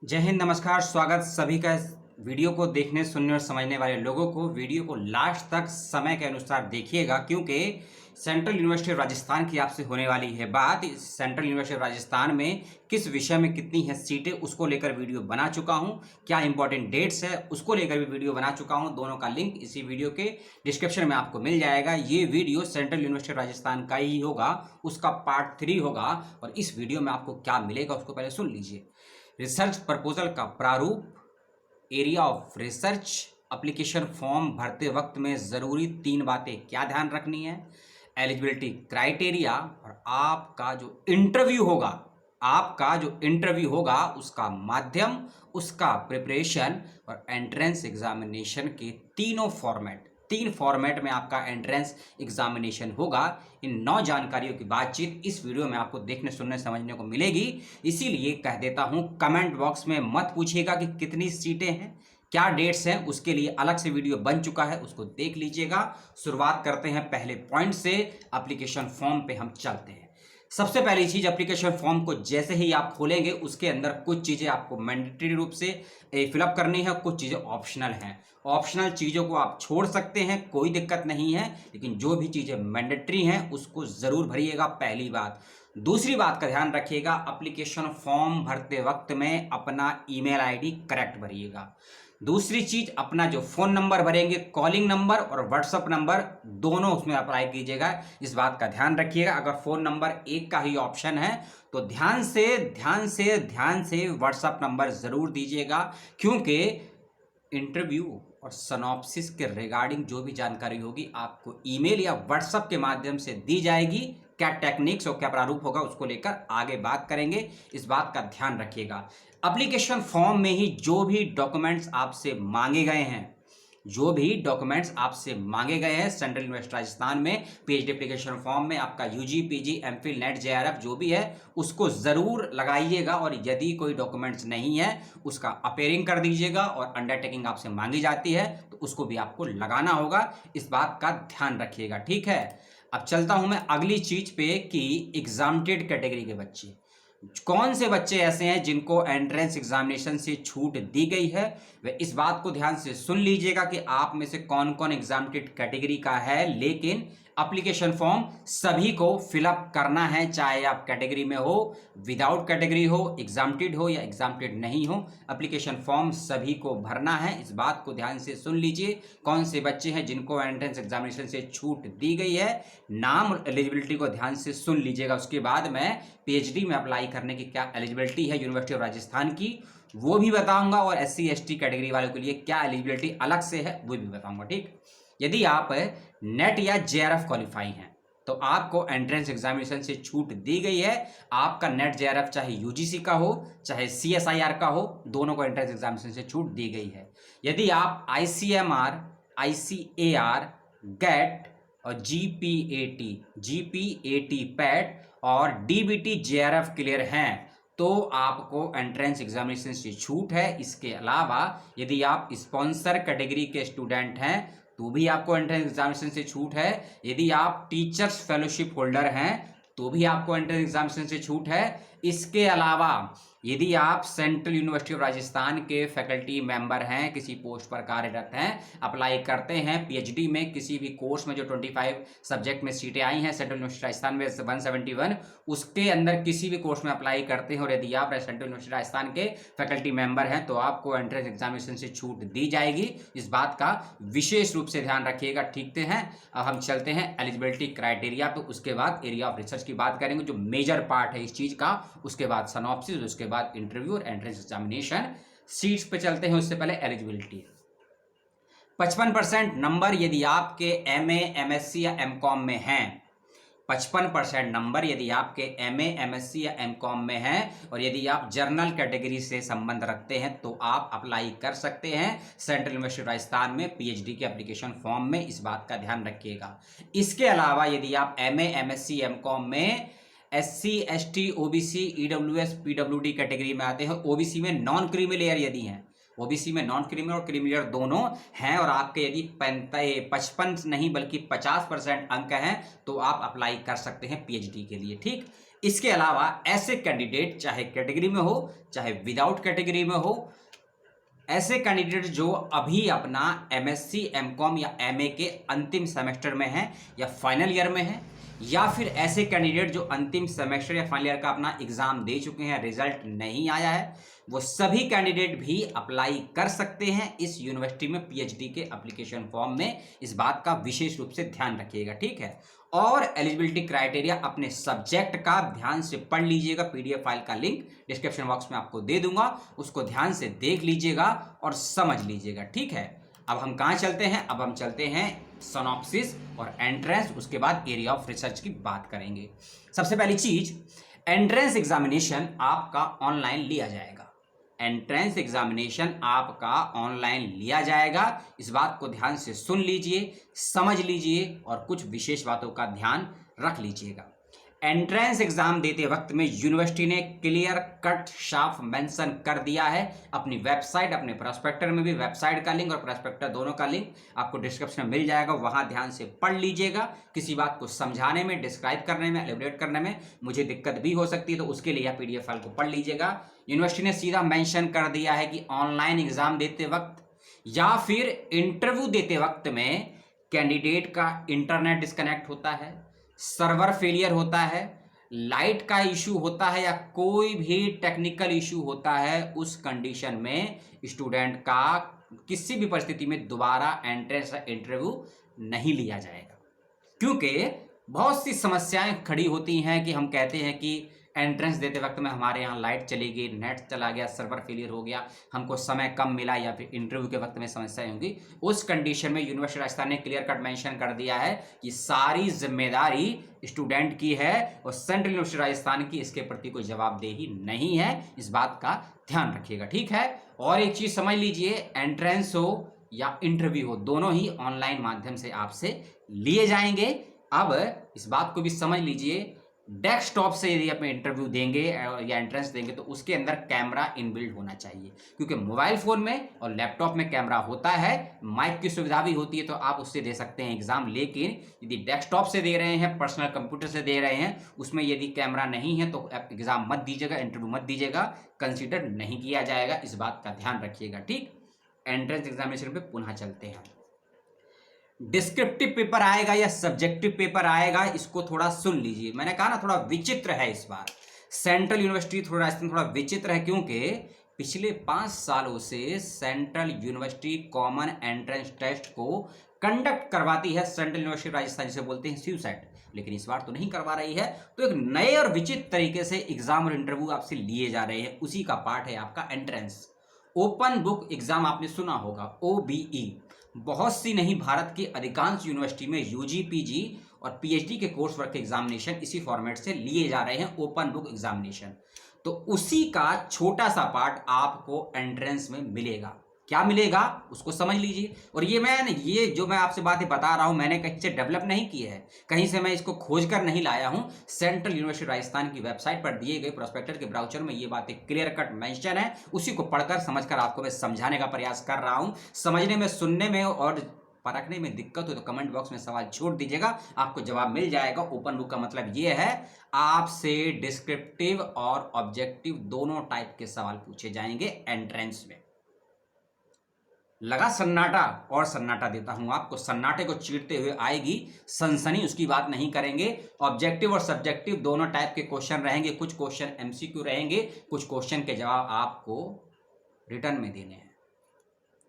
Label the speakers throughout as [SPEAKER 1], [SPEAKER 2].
[SPEAKER 1] जय हिंद, नमस्कार। स्वागत सभी का इस वीडियो को देखने, सुनने और समझने वाले लोगों को। वीडियो को लास्ट तक समय के अनुसार देखिएगा, क्योंकि सेंट्रल यूनिवर्सिटी ऑफ राजस्थान की आपसे होने वाली है बात। इस सेंट्रल यूनिवर्सिटी ऑफ राजस्थान में किस विषय में कितनी है सीटें, उसको लेकर वीडियो बना चुका हूं। क्या इंपॉर्टेंट डेट्स है, उसको लेकर भी वीडियो बना चुका हूं। दोनों का लिंक इसी वीडियो के डिस्क्रिप्शन में आपको मिल जाएगा। ये video central university of Rajasthan का ही होगा, उसका पार्ट 3 होगा। और इस वीडियो में आपको क्या मिलेगा उसको पहले सुन लीजिए। रिसर्च प्रपोजल का प्रारूप, area of research, application form भरते वक्त में ज़रूरी 3 बातें क्या ध्यान रखनी है, एलिजिबिलिटी क्राइटेरिया, और आपका जो इंटरव्यू होगा उसका माध्यम, उसका प्रिपरेशन और एंट्रेंस एग्जामिनेशन के 3 फॉर्मेट में आपका एंट्रेंस एग्जामिनेशन होगा। इन 9 जानकारियों की बातचीत इस वीडियो में आपको देखने, सुनने, समझने को मिलेगी। इसीलिए कह देता हूं, कमेंट बॉक्स में मत पूछिएगा कि कितनी सीटें हैं, क्या डेट्स हैं। उसके लिए अलग से वीडियो बन चुका है, उसको देख लीजिएगा। शुरुआत करते हैं पहले पॉइंट से। एप्लीकेशन फॉर्म पे हम चलते हैं। सबसे पहली चीज, एप्लीकेशन फॉर्म को जैसे ही आप खोलेंगे उसके अंदर कुछ चीजें आपको मैंडेटरी रूप से फिलअप करनी है, कुछ चीजें ऑप्शनल हैं। ऑप्शनल चीजों को आप छोड़ सकते हैं, कोई दिक्कत नहीं है, लेकिन जो भी चीजें मैंडेटरी हैं उसको जरूर भरिएगा, पहली बात। दूसरी बात का ध्यान रखिएगा, एप्लीकेशन फॉर्म भरते वक्त में अपना ईमेल आईडी करेक्ट भरिएगा। दूसरी चीज, अपना जो फोन नंबर भरेंगे, कॉलिंग नंबर और व्हाट्सएप नंबर दोनों उसमें अप्लाई कीजिएगा। इस बात का ध्यान रखिएगा। अगर फोन नंबर एक का ही ऑप्शन है तो ध्यान से व्हाट्सएप नंबर जरूर दीजिएगा, क्योंकि इंटरव्यू और सनॉप्सिस के रिगार्डिंग जो भी जानकारी होगी आपको ईमेल या व्हाट्सएप के माध्यम से दी जाएगी। क्या टेक्निक्स और क्या प्रारूप होगा उसको लेकर आगे बात करेंगे, इस बात का ध्यान रखिएगा। एप्लीकेशन फॉर्म में ही जो भी डॉक्यूमेंट्स आपसे मांगे गए हैं सेंट्रल यूनिवर्सिटी राजस्थान में, पीएचडी एप्लीकेशन फॉर्म में आपका UG, PG, MPhil, NET, JRF जो भी है उसको जरूर लगाइएगा। और यदि कोई डॉक्यूमेंट्स नहीं है उसका अपेयरिंग कर दीजिएगा, और अंडरटेकिंग आपसे मांगी जाती है तो उसको भी आपको लगाना होगा। इस बात का ध्यान रखिएगा, ठीक है। अब चलता हूं मैं अगली चीज पे कि एग्जाम्प्टेड कैटेगरी के बच्चे, कौन से बच्चे ऐसे हैं जिनको एंट्रेंस एग्जामिनेशन से छूट दी गई है। वे इस बात को ध्यान से सुन लीजिएगा कि आप में से कौन कौन एग्जाम्प्टेड कैटेगरी का है, लेकिन एप्लीकेशन फॉर्म सभी को फिलअप करना है, चाहे आप कैटेगरी में हो, विदाउट कैटेगरी हो, एग्जाम्प्टेड हो या एग्जाम्प्टेड नहीं हो, एप्लीकेशन फॉर्म सभी को भरना है। इस बात को ध्यान से सुन लीजिए, कौन से बच्चे हैं जिनको एंट्रेंस एग्जामिनेशन से छूट दी गई है। नाम और एलिजिबिलिटी को ध्यान से सुन लीजिएगा। उसके बाद मैं पीएचडी में अप्लाई करने की क्या एलिजिबिलिटी है यूनिवर्सिटी ऑफ राजस्थान की वो भी बताऊंगा, और एससी एसटी कैटेगरी वालों के लिए क्या एलिजिबिलिटी अलग से है वो भी बताऊंगा, ठीक। यदि आप नेट या जेआरएफ क्वालिफाई हैं तो आपको एंट्रेंस एग्जामिनेशन से छूट दी गई है। आपका नेट जेआरएफ चाहे यूजीसी का हो चाहे सीएसआईआर का हो, दोनों को एंट्रेंस एग्जामिनेशन से छूट दी गई है। यदि आप आईसीएमआर, आईसीएआर, गेट और जीपीएटी पैट और डीबीटी जेआरएफ क्लियर हैं तो आपको एंट्रेंस एग्जामिनेशन से छूट है। इसके अलावा यदि आप स्पॉन्सर कैटेगरी के स्टूडेंट हैं तो भी आपको एंट्रेंस एग्जामिनेशन से छूट है। यदि आप टीचर्स फेलोशिप होल्डर हैं तो भी आपको एंट्रेंस एग्जामिनेशन से छूट है। इसके अलावा यदि आप सेंट्रल यूनिवर्सिटी ऑफ राजस्थान के फैकल्टी मेंबर हैं, किसी पोस्ट पर कार्यरत हैं, अप्लाई करते हैं पीएचडी में किसी भी कोर्स में जो 25 सब्जेक्ट में सीटें आई हैं सेंट्रल यूनिवर्सिटी राजस्थान में 171, उसके अंदर किसी भी कोर्स में अप्लाई करते हैं और यदि आप सेंट्रल यूनिवर्सिटी राजस्थान के फैकल्टी मेंबर हैं तो आपको एंट्रेंस एग्जामिनेशन से छूट दी जाएगी। इस बात का विशेष रूप से ध्यान रखिएगा, ठीक है। अब हम चलते हैं एलिजिबिलिटी क्राइटेरिया पे, उसके बाद एरिया ऑफ रिसर्च की बात करेंगे जो मेजर पार्ट है इस चीज का, उसके बाद सनॉप्सिस, उसके बाद इंटरव्यू और एंट्रेंस एग्जामिनेशन। सीट्स पे चलते हैं, उससे पहले एलिजिबिलिटी। 55% नंबर यदि आपके एमए, एमएससी या एमकॉम में हैं, 55% नंबर यदि आपके एमए, एमएससी या एमकॉम में हैं और यदि आप जर्नल कैटेगरी से संबंध रखते हैं तो आप अप्लाई कर सकते हैं सेंट्रल यूनिवर्सिटी राजस्थान में पीएचडी के एप्लीकेशन फॉर्म में। इस बात का ध्यान रखिएगा। इसके अलावा यदि आप एमए, एमएससी, एमकॉम में SC, ST, OBC, EWS, PWD category में आते हैं, ओबीसी में नॉन क्रीमी लेयर यदि हैं, ओबीसी में नॉन क्रीमी और क्रीमी लेयर दोनों हैं और आपके यदि 55 नहीं बल्कि 50% अंक हैं तो आप अप्लाई कर सकते हैं पीएचडी के लिए, ठीक। इसके अलावा ऐसे कैंडिडेट चाहे कैटेगरी में हो चाहे विदाउट कैटेगरी में हो, ऐसे कैंडिडेट जो अभी अपना एमएससी एमकॉम या एमए के अंतिम सेमेस्टर में हैं या फाइनल ईयर में हैं, या फिर ऐसे कैंडिडेट जो अंतिम सेमेस्टर या फाइनल ईयर का अपना एग्जाम दे चुके हैं, रिजल्ट नहीं आया है, वो सभी कैंडिडेट भी अप्लाई कर सकते हैं इस यूनिवर्सिटी में पीएचडी के एप्लीकेशन फॉर्म में। इस बात का विशेष रूप से ध्यान रखिएगा, ठीक है। और एलिजिबिलिटी क्राइटेरिया अपने सब्जेक्ट का ध्यान से पढ़ लीजिएगा। पीडीएफ फाइल का लिंक डिस्क्रिप्शन बॉक्स में आपको दे दूंगा, उसको ध्यान से देख लीजिएगा और समझ लीजिएगा, ठीक है। अब हम कहाँ चलते हैं? अब हम चलते हैं सिनॉप्सिस और एंट्रेंस, उसके बाद एरिया ऑफ रिसर्च की बात करेंगे। सबसे पहली चीज, एंट्रेंस एग्जामिनेशन आपका ऑनलाइन लिया जाएगा। एंट्रेंस एग्जामिनेशन आपका ऑनलाइन लिया जाएगा। इस बात को ध्यान से सुन लीजिए, समझ लीजिए और कुछ विशेष बातों का ध्यान रख लीजिएगा। एंट्रेंस एग्जाम देते वक्त में यूनिवर्सिटी ने क्लियर कट साफ मेंशन कर दिया है अपनी वेबसाइट, अपने प्रोस्पेक्टर में भी वेबसाइट का लिंक और प्रोस्पेक्टर दोनों का लिंक आपको डिस्क्रिप्शन में मिल जाएगा, वहां ध्यान से पढ़ लीजिएगा। किसी बात को समझाने में, डिस्क्राइब करने में, एलिब्रेट करने में मुझे दिक्कत भी हो सकती है, तो उसके लिए पीडीएफ फाइल को पढ़ लीजिएगा। यूनिवर्सिटी ने सीधा मेंशन कर दिया है कि ऑनलाइन एग्जाम देते वक्त या फिर इंटरव्यू देते वक्त में कैंडिडेट का इंटरनेट डिस्कनेक्ट होता है, सर्वर फेलियर होता है, लाइट का इशू होता है या कोई भी टेक्निकल इशू होता है, उस कंडीशन में स्टूडेंट का किसी भी परिस्थिति में दोबारा एंट्रेंस इंटरव्यू नहीं लिया जाएगा। क्योंकि बहुत सी समस्याएं खड़ी होती हैं कि हम कहते हैं कि एंट्रेंस देते वक्त में हमारे यहाँ लाइट चली गई, नेट चला गया, सर्वर फेलियर हो गया, हमको समय कम मिला या फिर इंटरव्यू के वक्त में समस्याएं होंगी। उस कंडीशन में यूनिवर्सिटी राजस्थान ने क्लियर कट मेंशन कर दिया है कि सारी जिम्मेदारी स्टूडेंट की है और सेंट्रल यूनिवर्सिटी राजस्थान की इसके प्रति कोई जवाबदेही नहीं है। इस बात का ध्यान रखिएगा, ठीक है। और एक चीज समझ लीजिए, एंट्रेंस हो या इंटरव्यू हो, दोनों ही ऑनलाइन माध्यम से आपसे लिए जाएंगे। अब इस बात को भी समझ लीजिए, डेस्कटॉप से यदि आप इंटरव्यू देंगे या एंट्रेंस देंगे तो उसके अंदर कैमरा इनबिल्ट होना चाहिए, क्योंकि मोबाइल फोन में और लैपटॉप में कैमरा होता है, माइक की सुविधा भी होती है, तो आप उससे दे सकते हैं एग्जाम। लेकिन यदि डेस्कटॉप से दे रहे हैं, पर्सनल कंप्यूटर से दे रहे हैं, उसमें यदि कैमरा नहीं है तो आप एग्जाम मत दीजिएगा, इंटरव्यू मत दीजिएगा, कंसिडर नहीं किया जाएगा। इस बात का ध्यान रखिएगा, ठीक। एंट्रेंस एग्जामिनेशन पे पुनः चलते हैं। डिस्क्रिप्टिव पेपर आएगा या सब्जेक्टिव पेपर आएगा, इसको थोड़ा सुन लीजिए। मैंने कहा ना थोड़ा विचित्र है इस बार, सेंट्रल यूनिवर्सिटी थोड़ा विचित्र है, क्योंकि पिछले 5 सालों से central university common entrance test को कंडक्ट करवाती है सेंट्रल यूनिवर्सिटी राजस्थान, जिसे बोलते हैं सीयूसेट, लेकिन इस बार तो नहीं करवा रही है। तो एक नए और विचित्र तरीके से एग्जाम और इंटरव्यू आपसे लिए जा रहे हैं, उसी का पार्ट है आपका एंट्रेंस। ओपन बुक एग्जाम आपने सुना होगा, OBE। बहुत सी नहीं, भारत की अधिकांश यूनिवर्सिटी में यूजी, पीजी और पीएचडी के कोर्स वर्क एग्जामिनेशन इसी फॉर्मेट से लिए जा रहे हैं, ओपन बुक एग्जामिनेशन। तो उसी का छोटा सा पार्ट आपको एंट्रेंस में मिलेगा। क्या मिलेगा उसको समझ लीजिए। और ये जो मैं आपसे बातें बता रहा हूं, मैंने कहीं से डेवलप नहीं की है, कहीं से मैं इसको खोज कर नहीं लाया हूं। सेंट्रल यूनिवर्सिटी राजस्थान की वेबसाइट पर दिए गए प्रोस्पेक्टर के ब्राउचर में ये बातें क्लियर कट मेंशन है, उसी को पढ़कर समझकर आपको मैं समझाने का प्रयास कर रहा हूं। समझने में, सुनने में और परखने में दिक्कत हो तो कमेंट बॉक्स में सवाल छोड़ दीजिएगा, आपको जवाब मिल जाएगा। ओपन बुक का मतलब ये है, आपसे डिस्क्रिप्टिव और ऑब्जेक्टिव दोनों टाइप के सवाल पूछे जाएंगे एंट्रेंस में। लगा सन्नाटा, और सन्नाटा देता हूं आपको, सन्नाटे को चीरते हुए आएगी सनसनी, उसकी बात नहीं करेंगे। ऑब्जेक्टिव और सब्जेक्टिव दोनों टाइप के क्वेश्चन रहेंगे, कुछ क्वेश्चन एमसीक्यू रहेंगे, कुछ क्वेश्चन के जवाब आपको रिटर्न में देने हैं।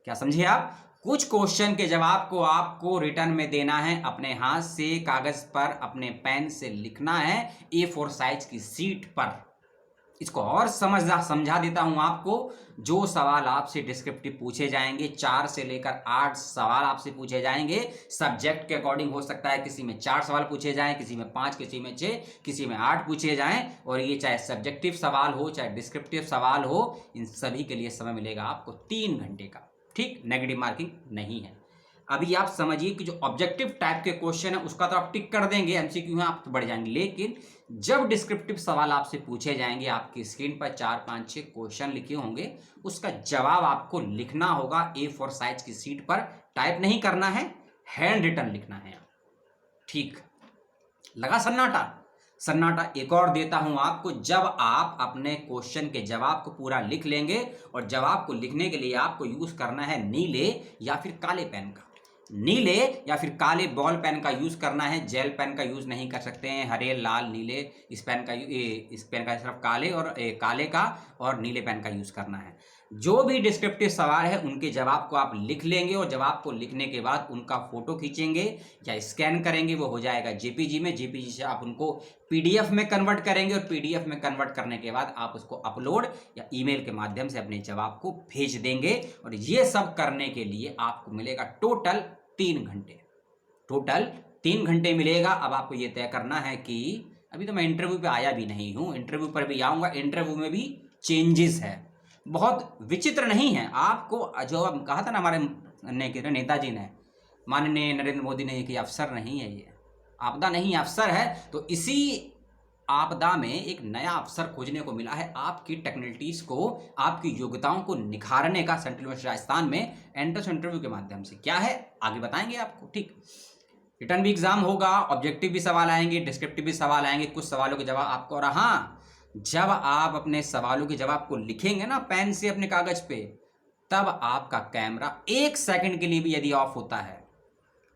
[SPEAKER 1] क्या समझे आप? कुछ क्वेश्चन के जवाब को आपको रिटर्न में देना है, अपने हाथ से कागज पर अपने पेन से लिखना है, A4 साइज की सीट पर। इसको और समझा देता हूं आपको। जो सवाल आपसे डिस्क्रिप्टिव पूछे जाएंगे, 4 से लेकर 8 सवाल आपसे पूछे जाएंगे। सब्जेक्ट के अकॉर्डिंग हो सकता है किसी में 4 सवाल पूछे जाएं, किसी में 5, किसी में 6, किसी में 8 पूछे जाएं। और ये चाहे सब्जेक्टिव सवाल हो चाहे डिस्क्रिप्टिव सवाल हो, इन सभी के लिए समय मिलेगा आपको 3 घंटे का, ठीक। नेगेटिव मार्किंग नहीं है। अभी आप समझिए कि जो ऑब्जेक्टिव टाइप के क्वेश्चन है उसका तो आप टिक कर देंगे, एमसीक्यू है आप तो बढ़ जाएंगे। लेकिन जब डिस्क्रिप्टिव सवाल आपसे पूछे जाएंगे, आपकी स्क्रीन पर 4, 5, 6 क्वेश्चन लिखे होंगे, उसका जवाब आपको लिखना होगा A4 साइज की सीट पर। टाइप नहीं करना है, हैंड रिटन लिखना है, ठीक। लगा सन्नाटा? सन्नाटा एक और देता हूं आपको, जब आप अपने क्वेश्चन के जवाब को पूरा लिख लेंगे और जवाब को लिखने के लिए आपको यूज करना है नीले या फिर काले पेन का, नीले या फिर काले बॉल पेन का यूज करना है, जेल पेन का यूज नहीं कर सकते हैं, हरे लाल नीले इस पेन का सिर्फ काले का और नीले पेन का यूज करना है। जो भी डिस्क्रिप्टिव सवाल है उनके जवाब को आप लिख लेंगे और जवाब को लिखने के बाद उनका फोटो खींचेंगे या स्कैन करेंगे, वो हो जाएगा जेपीजी में, जेपीजी से आप उनको पीडीएफ में कन्वर्ट करेंगे और पीडीएफ में कन्वर्ट करने के बाद आप उसको अपलोड या ईमेल के माध्यम से अपने जवाब को भेज देंगे। और ये सब करने के लिए आपको मिलेगा टोटल 3 घंटे, टोटल 3 घंटे मिलेगा। अब आपको ये तय करना है कि अभी तो मैं इंटरव्यू पे आया भी नहीं हूँ, इंटरव्यू पर भी आऊँगा, इंटरव्यू में भी चेंजेस है, बहुत विचित्र नहीं है। आपको जो अब कहा था ना हमारे नेताजी ने, माननीय नरेंद्र मोदी ने, कि अफसर नहीं है, ये आपदा नहीं अफसर है। तो इसी आपदा में एक नया अफसर खोजने को मिला है, आपकी टेक्निकलिटीज को, आपकी योग्यताओं को निखारने का सेंट्रल यूनिवर्सिटी राजस्थान में एंट्रेंस इंटरव्यू के माध्यम से। क्या है आगे बताएंगे आपको, ठीक। रिटर्न भी एग्जाम होगा, ऑब्जेक्टिव भी सवाल आएंगे, डिस्क्रिप्टिव भी सवाल आएंगे, कुछ सवालों के जवाब आपको। और हाँ, जब आप अपने सवालों के जवाब को लिखेंगे ना पेन से अपने कागज पे, तब आपका कैमरा 1 सेकंड के लिए भी यदि ऑफ होता है,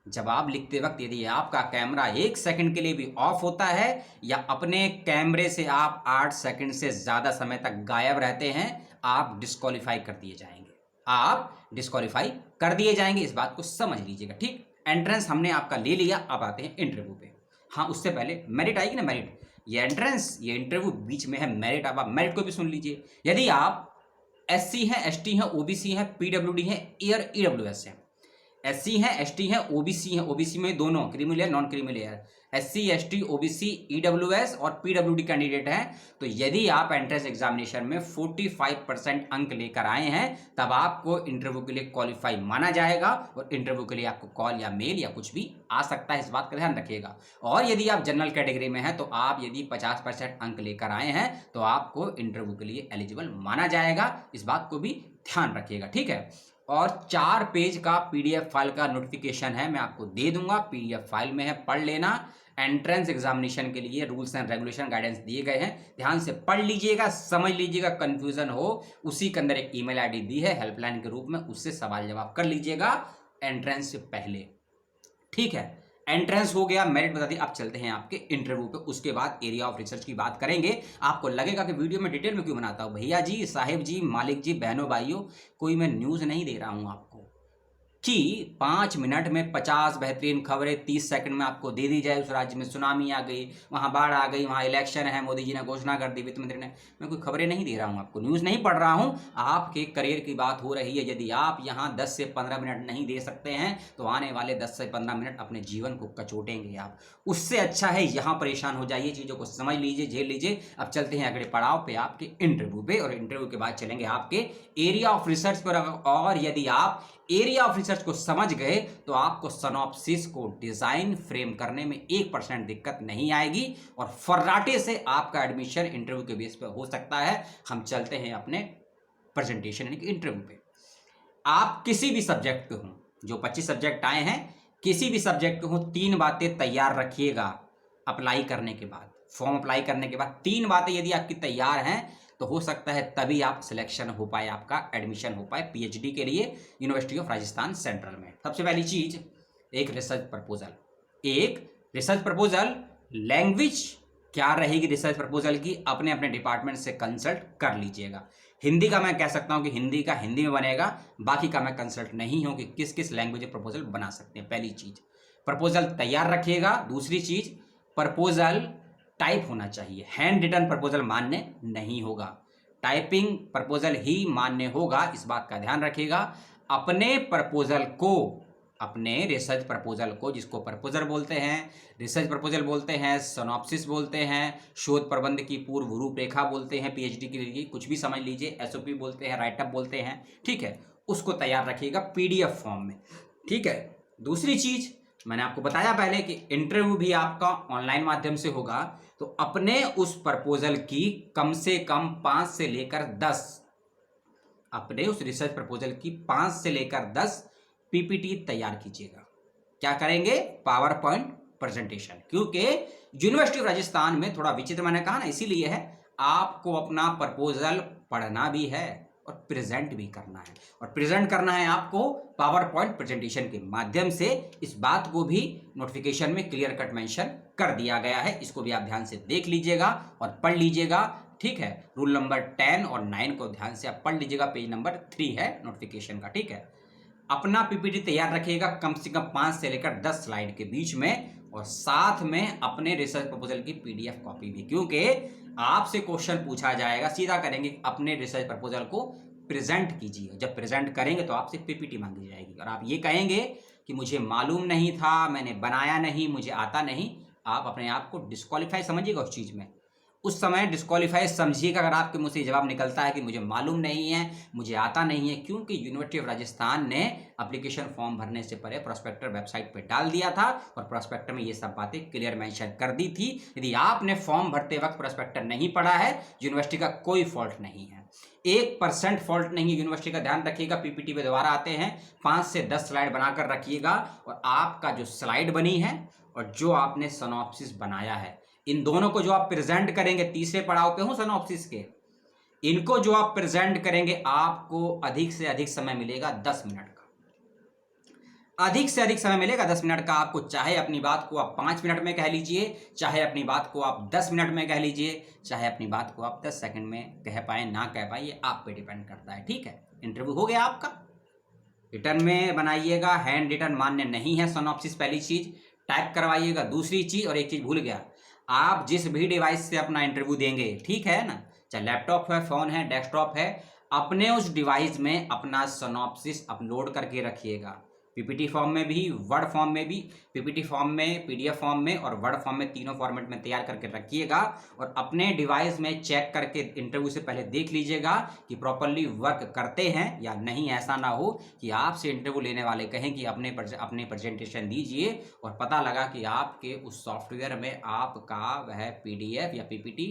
[SPEAKER 1] जवाब लिखते वक्त यदि आपका कैमरा 1 सेकंड के लिए भी ऑफ होता है या अपने कैमरे से आप 8 सेकंड से ज्यादा समय तक गायब रहते हैं, आप डिस्क्वालीफाई कर दिए जाएंगे, आप डिस्क्वालीफाई कर दिए जाएंगे। इस बात को समझ लीजिएगा, ठीक। एंट्रेंस हमने आपका ले लिया, अब आते हैं इंटरव्यू पे। हाँ, उससे पहले मेरिट आएगी ना, मेरिट, ये एंट्रेंस ये इंटरव्यू बीच में है मेरिट। अब आप मेरिट को भी सुन लीजिए। यदि आप एससी हैं, एसटी हैं, ओबीसी हैं, पीडब्ल्यूडी हैं, एयर ईडब्ल्यूएस हैं, एससी हैं, एसटी हैं, ओबीसी हैं, ओबीसी में दोनों creamy layer non creamy layer, SC, ST, OBC, EWS और पीडब्ल्यूडी कैंडिडेट हैं, तो यदि आप एंट्रेंस एग्जामिनेशन में 45% अंक लेकर आए हैं, तब आपको इंटरव्यू के लिए क्वालिफाई माना जाएगा और इंटरव्यू के लिए आपको कॉल या मेल या कुछ भी आ सकता है, इस बात का ध्यान रखिएगा। और यदि आप जनरल कैटेगरी में हैं, तो आप यदि 50% अंक लेकर आए हैं, तो आपको इंटरव्यू के लिए एलिजिबल माना जाएगा, इस बात को भी ध्यान रखिएगा, ठीक है। और 4 पेज का पीडीएफ फाइल का नोटिफिकेशन है, मैं आपको दे दूंगा, पीडीएफ फाइल में है, पढ़ लेना। एंट्रेंस एग्जामिनेशन के लिए रूल्स एंड रेगुलेशन गाइडेंस दिए गए हैं, ध्यान से पढ़ लीजिएगा, समझ लीजिएगा, कंफ्यूजन हो उसी के अंदर एक ईमेल आईडी दी है हेल्पलाइन के रूप में, उससे सवाल जवाब कर लीजिएगा एंट्रेंस से पहले, ठीक है। एंट्रेंस हो गया, मेरिट बता दी। अब चलते हैं आपके इंटरव्यू पे, उसके बाद एरिया ऑफ रिसर्च की बात करेंगे। आपको लगेगा कि वीडियो में डिटेल में क्यों बनाता हूं, भैया जी, साहिब जी, मालिक जी, बहनों भाइयों, कोई मैं न्यूज़ नहीं दे रहा हूं आपको कि 5 मिनट में 50 बेहतरीन खबरें 30 सेकंड में आपको दे दी जाए। उस राज्य में सुनामी आ गई, वहां बाढ़ आ गई, वहां इलेक्शन है, मोदी जी ने घोषणा कर दी, वित्त मंत्री ने। मैं कोई खबरें नहीं दे रहा हूं आपको, न्यूज़ नहीं पढ़ रहा हूं, आपके करियर की बात हो रही है। यदि आप यहां 10 से 15 मिनट नहीं दे सकते हैं, तो आने वाले 10 से 15 मिनट अपने जीवन को कचोटेंगे आप। उससे अच्छा है यहाँ परेशान हो जाइए, चीज़ों को समझ लीजिए, झेल लीजिए। अब चलते हैं अगले पड़ाव पे, आपके इंटरव्यू पे, और इंटरव्यू के बाद चलेंगे आपके एरिया ऑफ रिसर्च पर। और यदि आप एरिया ऑफ रिसर्च को समझ गए, तो आपको सिनॉप्सिस को डिजाइन फ्रेम करने में 1% दिक्कत नहीं आएगी और फर्राटे से आपका एडमिशन इंटरव्यू के बेस पर हो सकता है। हम चलते हैं अपने प्रेजेंटेशन यानी कि इंटरव्यू पे। आप किसी भी सब्जेक्ट के हों, जो 25 सब्जेक्ट आए हैं, किसी भी सब्जेक्ट के हों, 3 बातें तैयार रखिएगा। अप्लाई करने के बाद, फॉर्म अप्लाई करने के बाद 3 बातें यदि आपकी तैयार हैं, तो हो सकता है तभी आप सिलेक्शन हो पाए, आपका एडमिशन हो पाए पीएचडी के लिए यूनिवर्सिटी ऑफ राजस्थान सेंट्रल में। सबसे पहली चीज, एक रिसर्च प्रपोजल। एक रिसर्च प्रपोजल, लैंग्वेज क्या रहेगी रिसर्च प्रपोजल की, अपने अपने डिपार्टमेंट से कंसल्ट कर लीजिएगा। हिंदी का मैं कह सकता हूं कि हिंदी का हिंदी में बनेगा, बाकी का मैं कंसल्ट नहीं हूं कि किस किस लैंग्वेज प्रपोजल बना सकते हैं। पहली चीज, प्रपोजल तैयार रखिएगा। दूसरी चीज, प्रपोजल टाइप होना चाहिए, हैंड रिटन प्रपोजल मान्य नहीं होगा, टाइपिंग प्रपोजल ही मान्य होगा, इस बात का ध्यान रखिएगा। अपने प्रपोजल को, अपने रिसर्च प्रपोजल को, जिसको प्रपोजल बोलते हैं, रिसर्च प्रपोजल बोलते हैं, सिनॉप्सिस बोलते हैं, शोध प्रबंध की पूर्व रूपरेखा बोलते हैं, पीएचडी के लिए कुछ भी समझ लीजिए, एसओपी बोलते हैं, राइटअप बोलते हैं, ठीक है। उसको तैयार रखिएगा पीडीएफ फॉर्म में, ठीक है। दूसरी चीज, मैंने आपको बताया पहले कि इंटरव्यू भी आपका ऑनलाइन माध्यम से होगा, तो अपने उस प्रपोजल की कम से कम 5 से लेकर 10, अपने उस रिसर्च प्रपोजल की 5 से लेकर 10 पीपीटी तैयार कीजिएगा। क्या करेंगे? पावर पॉइंट प्रेजेंटेशन, क्योंकि यूनिवर्सिटी ऑफ राजस्थान में थोड़ा विचित्र मैंने कहा ना, इसीलिए है आपको अपना प्रपोजल पढ़ना भी है और प्रेजेंट भी करना है, और प्रेजेंट करना है आपको पावर पॉइंट प्रेजेंटेशन के माध्यम से। इस बात को भी नोटिफिकेशन में क्लियर कट मेंशन कर दिया गया है, इसको भी आप ध्यान से देख लीजिएगा और पढ़ लीजिएगा, ठीक है। रूल नंबर 10 और 9 को ध्यान से आप पढ़ लीजिएगा, पेज नंबर 3 है नोटिफिकेशन का, ठीक है। अपना पीपीटी तैयार रखिएगा कम से कम 5 से लेकर 10 स्लाइड के बीच में, और साथ में अपने रिसर्च प्रपोजल की पीडीएफ कॉपी भी, क्योंकि आपसे क्वेश्चन पूछा जाएगा, सीधा करेंगे अपने रिसर्च प्रपोजल को प्रेजेंट कीजिए। जब प्रेजेंट करेंगे तो आपसे पीपीटी मांगी जाएगी, और आप ये कहेंगे कि मुझे मालूम नहीं था, मैंने बनाया नहीं, मुझे आता नहीं, आप अपने आप को डिस्क्वालीफाई समझिएगा उस चीज़ में। उस समय डिस्क्वालीफाई समझिएगा अगर आपके मुंह से जवाब निकलता है कि मुझे मालूम नहीं है, मुझे आता नहीं है, क्योंकि यूनिवर्सिटी ऑफ राजस्थान ने एप्लीकेशन फॉर्म भरने से पहले प्रोस्पेक्टर वेबसाइट पे डाल दिया था, और प्रोस्पेक्टर में ये सब बातें क्लियर मेंशन कर दी थी। यदि आपने फॉर्म भरते वक्त प्रोस्पेक्टर नहीं पढ़ा है, यूनिवर्सिटी का कोई फॉल्ट नहीं है, 1% फॉल्ट नहीं है यूनिवर्सिटी का, ध्यान रखिएगा। पीपीटी पे दोबारा आते हैं, 5 से 10 स्लाइड बनाकर रखिएगा, और आपका जो स्लाइड बनी है और जो आपने सिनॉप्सिस बनाया है, इन दोनों को जो आप प्रेजेंट करेंगे, तीसरे पड़ाव पे हूं सिनॉप्सिस के, इनको जो आप प्रेजेंट करेंगे, आपको अधिक से अधिक समय मिलेगा 10 मिनट का, अधिक से अधिक समय मिलेगा 10 मिनट का आपको। चाहे अपनी बात को आप 5 मिनट में कह लीजिए, चाहे अपनी बात को आप 10 मिनट में कह लीजिए, चाहे अपनी बात को आप 10 सेकंड में कह पाए ना कह पाए, ये आप पे डिपेंड करता है, ठीक है। इंटरव्यू हो गया आपका, रिटर्न में बनाइएगा, हैंड रिटर्न मान्य नहीं है सिनॉप्सिस, पहली चीज टाइप करवाइएगा। दूसरी चीज, और एक चीज भूल गया, आप जिस भी डिवाइस से अपना इंटरव्यू देंगे, ठीक है ना, चाहे लैपटॉप है, फोन है, डेस्कटॉप है, अपने उस डिवाइस में अपना सिनॉप्सिस अपलोड करके रखिएगा, पीपीटी फॉर्म में भी, वर्ड फॉर्म में भी, पीपीटी फॉर्म में, पीडीएफ फॉर्म में और वर्ड फॉर्म में, तीनों फॉर्मेट में तैयार करके रखिएगा, और अपने डिवाइस में चेक करके इंटरव्यू से पहले देख लीजिएगा कि प्रॉपरली वर्क करते हैं या नहीं। ऐसा ना हो कि आपसे इंटरव्यू लेने वाले कहें कि अपने प्रेजेंटेशन दीजिए, और पता लगा कि आपके उस सॉफ्टवेयर में आपका वह पीडीएफ या पीपीटी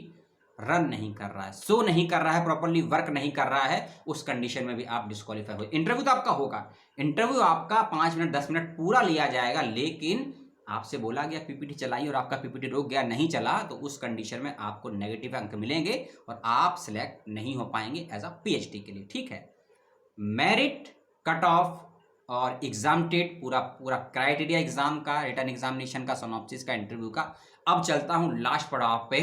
[SPEAKER 1] रन नहीं कर रहा है, शो नहीं कर रहा है, प्रॉपरली वर्क नहीं कर रहा है, उस कंडीशन में भी आप डिस्क्वालीफाई हो। इंटरव्यू तो आपका होगा, इंटरव्यू आपका 5 मिनट 10 मिनट पूरा लिया जाएगा, लेकिन आपसे बोला गया पीपीटी चलाइए और आपका पीपीटी रुक गया, नहीं चला, तो उस कंडीशन में आपको नेगेटिव अंक मिलेंगे और आप सिलेक्ट नहीं हो पाएंगे एज अ पीएचडी के लिए, ठीक है। मेरिट, कट ऑफ और एग्जाम डेट, पूरा पूरा क्राइटेरिया एग्जाम का, रिटर्न एग्जामिनेशन का, सिनॉप्सिस का, इंटरव्यू का। अब चलता हूं लास्ट पड़ाव पे,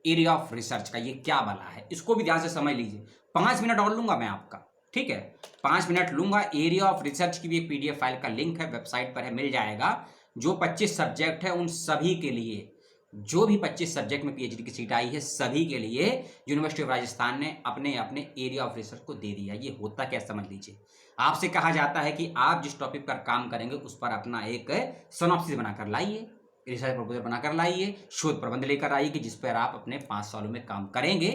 [SPEAKER 1] एरिया ऑफ रिसर्च का। ये क्या बला है, इसको भी ध्यान से समझ लीजिए। 5 मिनट और लूंगा मैं आपका, ठीक है, 5 मिनट लूंगा। एरिया ऑफ रिसर्च की भी एक पीडीएफ फाइल का लिंक है, वेबसाइट पर है, मिल जाएगा। जो 25 सब्जेक्ट है उन सभी के लिए, जो भी 25 सब्जेक्ट में पीएचडी की सीट आई है, सभी के लिए यूनिवर्सिटी ऑफ राजस्थान ने अपने अपने एरिया ऑफ रिसर्च को दे दिया। ये होता क्या समझ लीजिए, आपसे कहा जाता है कि आप जिस टॉपिक पर काम करेंगे उस पर अपना एक सिनॉप्सिस बनाकर लाइए, रिसर्च प्रपोजल बनाकर लाइए, शोध प्रबंध लेकर आइए कि जिस पर आप अपने 5 सालों में काम करेंगे।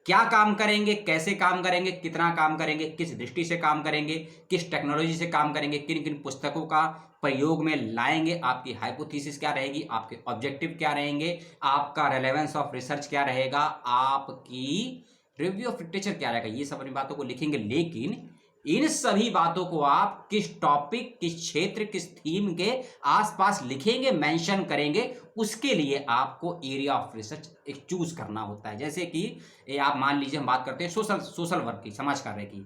[SPEAKER 1] क्या काम करेंगे, कैसे काम करेंगे, कितना काम करेंगे, किस दृष्टि से काम करेंगे, किस टेक्नोलॉजी से काम करेंगे, किन किन पुस्तकों का प्रयोग में लाएंगे, आपकी हाइपोथेसिस क्या रहेगी, आपके ऑब्जेक्टिव क्या रहेंगे, आपका रेलेवेंस ऑफ रिसर्च क्या रहेगा, आपकी रिव्यू ऑफ लिटरेचर क्या रहेगा, ये सब अपनी बातों को लिखेंगे। लेकिन इन सभी बातों को आप किस टॉपिक, किस क्षेत्र, किस थीम के आसपास लिखेंगे, मेंशन करेंगे, उसके लिए आपको एरिया ऑफ रिसर्च एक चूज करना होता है। जैसे कि आप मान लीजिए, हम बात करते हैं सोशल वर्क की, समाज कार्य की।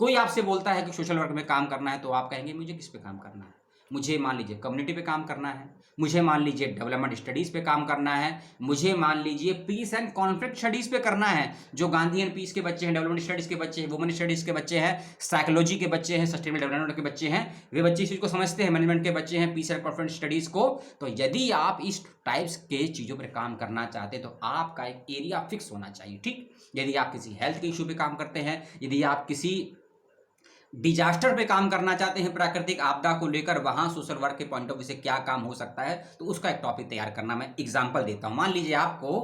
[SPEAKER 1] कोई आपसे बोलता है कि सोशल वर्क में काम करना है, तो आप कहेंगे मुझे किस पे काम करना है, मुझे मान लीजिए कम्युनिटी पे काम करना है, मुझे मान लीजिए डेवलपमेंट स्टडीज़ पे काम करना है, मुझे मान लीजिए पीस एंड कॉन्फ्लिक्ट स्टडीज़ पे करना है। जो गांधी एंड पीस के बच्चे हैं, डेवलपमेंट स्टडीज़ के बच्चे हैं, वुमेन स्टडीज़ के बच्चे हैं, साइकोलॉजी के बच्चे हैं, सस्टेनेबल डेवलपमेंट के बच्चे हैं, वे बच्चे इस चीज़ को समझते हैं, मैनेजमेंट के बच्चे हैं, पीस एंड कॉन्फ्लिक्ट स्टडीज़ को। तो यदि आप इस टाइप्स के चीज़ों पर काम करना चाहते हैं तो आपका एक एरिया फिक्स होना चाहिए, ठीक। यदि आप किसी हेल्थ के इशू पे काम करते हैं, यदि आप किसी डिजास्टर पे काम करना चाहते हैं, प्राकृतिक आपदा को लेकर, वहां सोशल वर्क के पॉइंट ऑफ व्यू से क्या काम हो सकता है, तो उसका एक टॉपिक तैयार करना। मैं एग्जांपल देता हूं, मान लीजिए आपको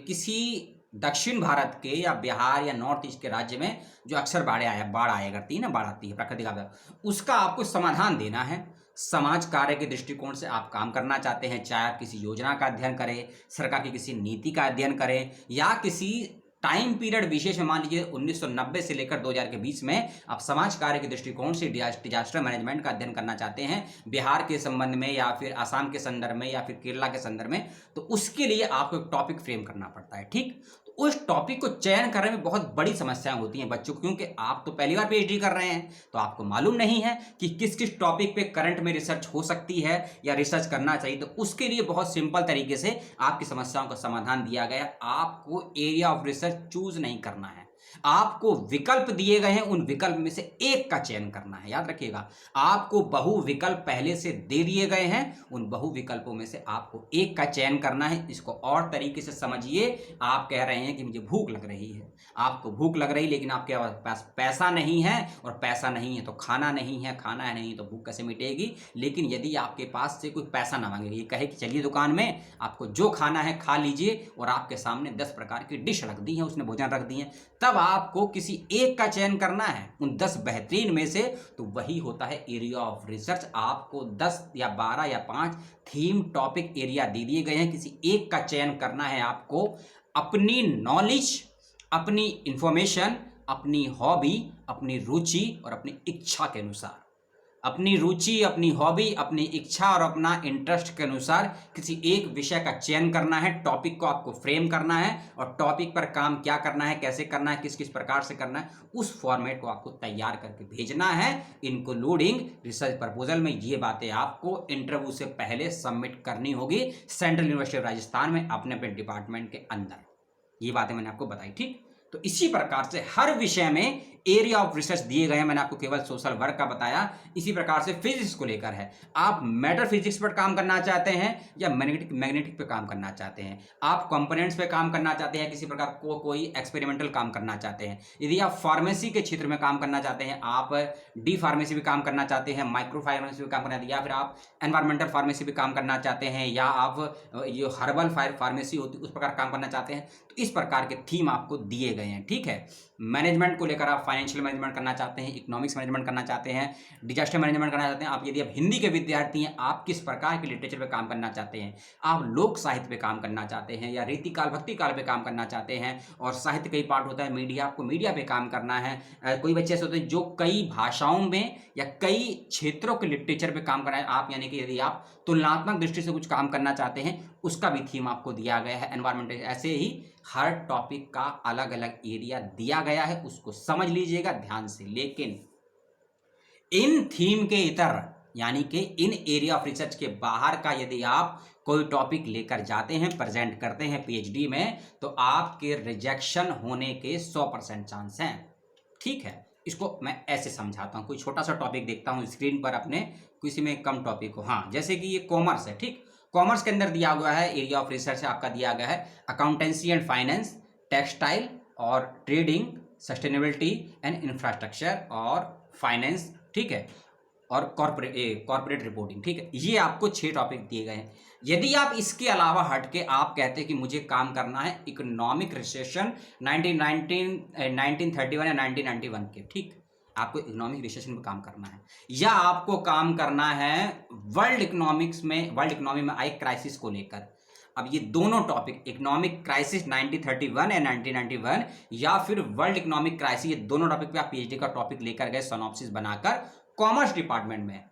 [SPEAKER 1] किसी दक्षिण भारत के या बिहार या नॉर्थ ईस्ट के राज्य में जो अक्सर बाढ़ आया करती है ना, बाढ़ आती है, प्राकृतिक आपदा, उसका आपको समाधान देना है। समाज कार्य के दृष्टिकोण से आप काम करना चाहते हैं, चाहे आप किसी योजना का अध्ययन करें, सरकार की किसी नीति का अध्ययन करें, या किसी टाइम पीरियड विशेष में मान लीजिए 1990 से लेकर 2000 के बीच में आप समाज कार्य के दृष्टिकोण से डिजास्टर मैनेजमेंट का अध्ययन करना चाहते हैं बिहार के संबंध में या फिर असम के संदर्भ में या फिर केरला के संदर्भ में, तो उसके लिए आपको एक टॉपिक फ्रेम करना पड़ता है। ठीक, तो उस टॉपिक को चयन करने में बहुत बड़ी समस्याएं होती हैं बच्चों को, क्योंकि आप तो पहली बार पीएचडी कर रहे हैं, तो आपको मालूम नहीं है कि किस किस टॉपिक पे करंट में रिसर्च हो सकती है या रिसर्च करना चाहिए। तो उसके लिए बहुत सिंपल तरीके से आपकी समस्याओं का समाधान दिया गया। आपको एरिया ऑफ रिसर्च चूज नहीं करना है, आपको विकल्प दिए गए हैं, उन विकल्प में से एक का चयन करना है। याद रखिएगा, आपको बहु विकल्प पहले से दे दिए गए हैं, उन बहु विकल्पों में से आपको एक का चयन करना है। इसको और तरीके से समझिए, आप कह रहे हैं कि मुझे भूख लग रही है, आपको भूख लग रही, लेकिन आपके पास पैसा नहीं है, और पैसा नहीं है तो खाना नहीं है, खाना है नहीं तो भूख कैसे मिटेगी। लेकिन यदि आपके पास से कोई पैसा ना मांगे, ये कहे कि चलिए दुकान में आपको जो खाना है खा लीजिए, और आपके सामने 10 प्रकार की डिश रख दी है, उसने भोजन रख दी है, तब आपको किसी एक का चयन करना है उन 10 बेहतरीन में से, तो वही होता है एरिया ऑफ रिसर्च। आपको 10 या 12 या 5 थीम टॉपिक एरिया दे दिए गए हैं, किसी एक का चयन करना है आपको अपनी नॉलेज, अपनी इंफॉर्मेशन, अपनी हॉबी, अपनी रुचि और अपनी इच्छा के अनुसार, अपनी रुचि, अपनी हॉबी, अपनी इच्छा और अपना इंटरेस्ट के अनुसार किसी एक विषय का चयन करना है। टॉपिक को आपको फ्रेम करना है, और टॉपिक पर काम क्या करना है, कैसे करना है, किस किस प्रकार से करना है, उस फॉर्मेट को आपको तैयार करके भेजना है, इंक्लूडिंग रिसर्च प्रपोजल में। ये बातें आपको इंटरव्यू से पहले सबमिट करनी होगी सेंट्रल यूनिवर्सिटी राजस्थान में अपने अपने डिपार्टमेंट के अंदर। ये बातें मैंने आपको बताई। ठीक, तो इसी प्रकार से हर विषय में एरिया ऑफ रिसर्च दिए गए हैं। मैंने आपको केवल सोशल वर्क का बताया, इसी प्रकार से फिजिक्स को लेकर है। आप मैटर फिजिक्स पर काम करना चाहते हैं या मैग्नेटिक पे काम करना चाहते हैं, आप कंपोनेंट्स पे काम करना चाहते हैं, किसी प्रकार को कोई एक्सपेरिमेंटल काम करना चाहते हैं, यदि आप फार्मेसी के क्षेत्र में काम करना चाहते हैं, आप डी फार्मेसी भी काम करना चाहते हैं, माइक्रो फार्मेसी भी काम करना चाहते हैं, या फिर आप एनवायरमेंटल फार्मेसी भी काम करना चाहते हैं, या आप ये हर्बल फार्मेसी होती है उस प्रकार काम करना चाहते हैं, तो इस प्रकार के थीम आपको दिए गए हैं। ठीक है, मैनेजमेंट को लेकर आप फाइनेंशियल मैनेजमेंट करना चाहते हैं, इकोनॉमिक्स मैनेजमेंट करना चाहते हैं, डिजास्टर मैनेजमेंट करना चाहते हैं, आप यदि आप हिंदी के विद्यार्थी हैं, आप किस प्रकार के लिटरेचर पे काम करना चाहते हैं, आप लोक साहित्य पे काम करना चाहते हैं, या रीति काल भक्ति काल पे काम करना चाहते हैं, और साहित्य कई पार्ट होता है, मीडिया, आपको मीडिया पे काम करना है। कोई बच्चे ऐसे होते हैं जो कई भाषाओं में या कई क्षेत्रों के लिटरेचर पे काम करना है आप, यानी कि यदि आप तुलनात्मक दृष्टि से कुछ काम करना चाहते हैं, उसका भी थीम आपको दिया गया है। एनवायरमेंटल, ऐसे ही हर टॉपिक का अलग अलग एरिया दिया गया है, उसको समझ लीजिएगा ध्यान से। लेकिन इन थीम के इतर, यानी कि इन एरिया ऑफ रिसर्च के बाहर का यदि आप कोई टॉपिक लेकर जाते हैं, प्रेजेंट करते हैं पीएचडी में, तो आपके रिजेक्शन होने के 100% चांस हैं। ठीक है, इसको मैं ऐसे समझाता हूं। कोई छोटा सा टॉपिक देखता हूं स्क्रीन पर अपने, किसी में कम टॉपिक हो। हाँ, जैसे कि ये कॉमर्स है। ठीक, कॉमर्स के अंदर दिया हुआ है एरिया ऑफ रिसर्च आपका दिया गया है अकाउंटेंसी एंड फाइनेंस, टेक्सटाइल और ट्रेडिंग, सस्टेनेबिलिटी एंड इंफ्रास्ट्रक्चर और फाइनेंस। ठीक है, और कॉर्पोरेट रिपोर्टिंग। ठीक है, ये आपको 6 टॉपिक दिए गए हैं। यदि आप इसके अलावा हटके आप कहते हैं कि मुझे काम करना है इकोनॉमिक रिसेशन 1931 या 1991 के, ठीक, आपको इकोनॉमिक रिसेशन में काम करना है, या आपको काम करना है वर्ल्ड इकोनॉमी में आए क्राइसिस को लेकर। अब ये दोनों टॉपिक, इकोनॉमिक क्राइसिस 1931 या 1991 या फिर वर्ल्ड इकोनॉमिक क्राइसिस, ये दोनों टॉपिक पे आप पीएचडी का टॉपिक लेकर गए सिनॉप्सिस बनाकर कॉमर्स डिपार्टमेंट में।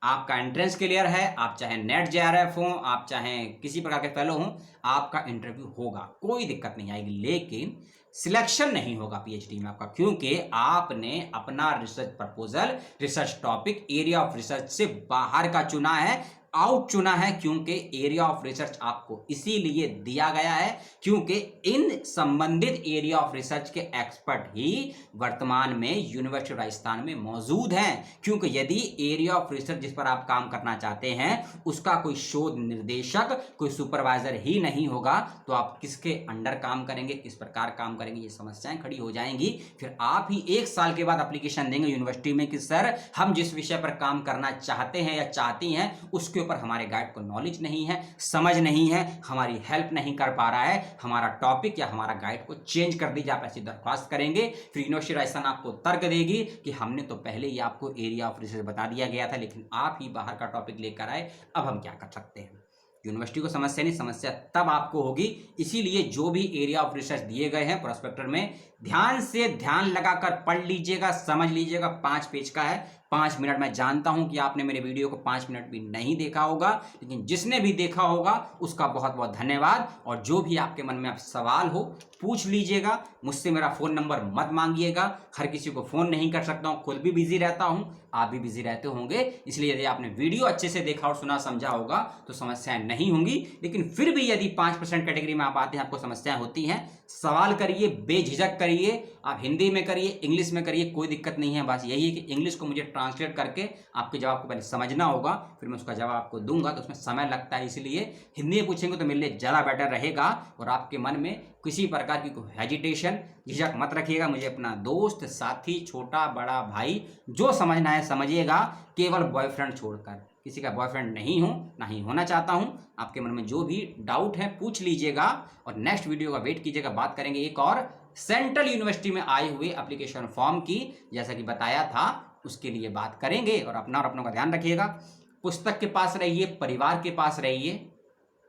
[SPEAKER 1] आपका एंट्रेंस क्लियर है, आप चाहे नेट जेआरएफ हो, आप चाहे किसी प्रकार के फेलो हो, आपका इंटरव्यू होगा, कोई दिक्कत नहीं आएगी। लेकिन सिलेक्शन नहीं होगा पीएचडी में आपका, क्योंकि आपने अपना research proposal, research topic area of research से बाहर का चुना है, आउट चुना है। क्योंकि एरिया ऑफ रिसर्च आपको इसीलिए दिया गया है क्योंकि इन संबंधित एरिया ऑफ रिसर्च के एक्सपर्ट ही वर्तमान में यूनिवर्सिटी राजस्थान में मौजूद हैं। क्योंकि यदि एरिया ऑफ रिसर्च जिस पर आप काम करना चाहते हैं उसका कोई शोध निर्देशक, कोई सुपरवाइजर ही नहीं होगा, तो आप किसके अंडर काम करेंगे, किस प्रकार काम करेंगे, ये समस्याएं खड़ी हो जाएंगी। फिर आप ही 1 साल के बाद एप्लीकेशन देंगे यूनिवर्सिटी में कि सर हम जिस विषय पर काम करना चाहते हैं या चाहती हैं उसके ऊपर हमारे गाइड को नॉलेज नहीं है, समझ नहीं है, हमारी हेल्प नहीं कर पा रहा है, हमारा टॉपिक या हमारा गाइड को चेंज कर दीजिए। आप ऐसी दरख्वास्त करेंगे, फिर यूनिवर्सिटी राजस्थान आपको तर्क देगी कि हमने तो पहले ही आपको एरिया ऑफ रिसर्च बता दिया गया था, लेकिन आप ही बाहर का टॉपिक लेकर आए, अब हम क्या कर सकते हैं। यूनिवर्सिटी को समस्या नहीं, समस्या तब आपको होगी। इसीलिए जो भी एरिया ऑफ रिसर्च दिए गए हैं प्रोस्पेक्टर में, ध्यान से ध्यान लगाकर पढ़ लीजिएगा, समझ लीजिएगा। 5 पेज का है, 5 मिनट। मैं जानता हूं कि आपने मेरे वीडियो को 5 मिनट भी नहीं देखा होगा, लेकिन जिसने भी देखा होगा उसका बहुत बहुत धन्यवाद। और जो भी आपके मन में आप सवाल हो पूछ लीजिएगा, मुझसे मेरा फ़ोन नंबर मत मांगिएगा। हर किसी को फ़ोन नहीं कर सकता हूँ, खुद भी बिजी रहता हूँ, आप भी बिजी रहते होंगे। इसलिए यदि आपने वीडियो अच्छे से देखा और सुना समझा होगा तो समस्याएं नहीं होंगी। लेकिन फिर भी यदि 5% कैटेगरी में आप आते हैं, आपको समस्याएं होती हैं, सवाल करिए, बेझिझक करिए। आप हिंदी में करिए, इंग्लिश में करिए, कोई दिक्कत नहीं है। बस यही है कि इंग्लिश को मुझे ट्रांसलेट करके आपके जवाब को पहले समझना होगा, फिर मैं उसका जवाब आपको दूंगा, तो उसमें समय लगता है। इसलिए हिंदी में पूछेंगे तो मेरे लिए ज़्यादा बेटर रहेगा। और आपके मन में किसी प्रकार की कोई हेजिटेशन, झिझक मत रखिएगा। मुझे अपना दोस्त, साथी, छोटा बड़ा भाई, जो समझना है समझिएगा, केवल बॉयफ्रेंड छोड़कर। किसी का बॉयफ्रेंड नहीं हूँ, ना ही होना चाहता हूँ। आपके मन में जो भी डाउट है पूछ लीजिएगा और नेक्स्ट वीडियो का वेट कीजिएगा। बात करेंगे एक और सेंट्रल यूनिवर्सिटी में आए हुए एप्लीकेशन फॉर्म की, जैसा कि बताया था, उसके लिए बात करेंगे। और अपनों का ध्यान रखिएगा, पुस्तक के पास रहिए, परिवार के पास रहिए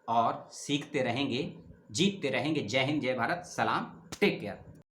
[SPEAKER 1] और सीखते रहेंगे, जीतते रहेंगे। जय हिंद, जय भारत, सलाम, टेक केयर।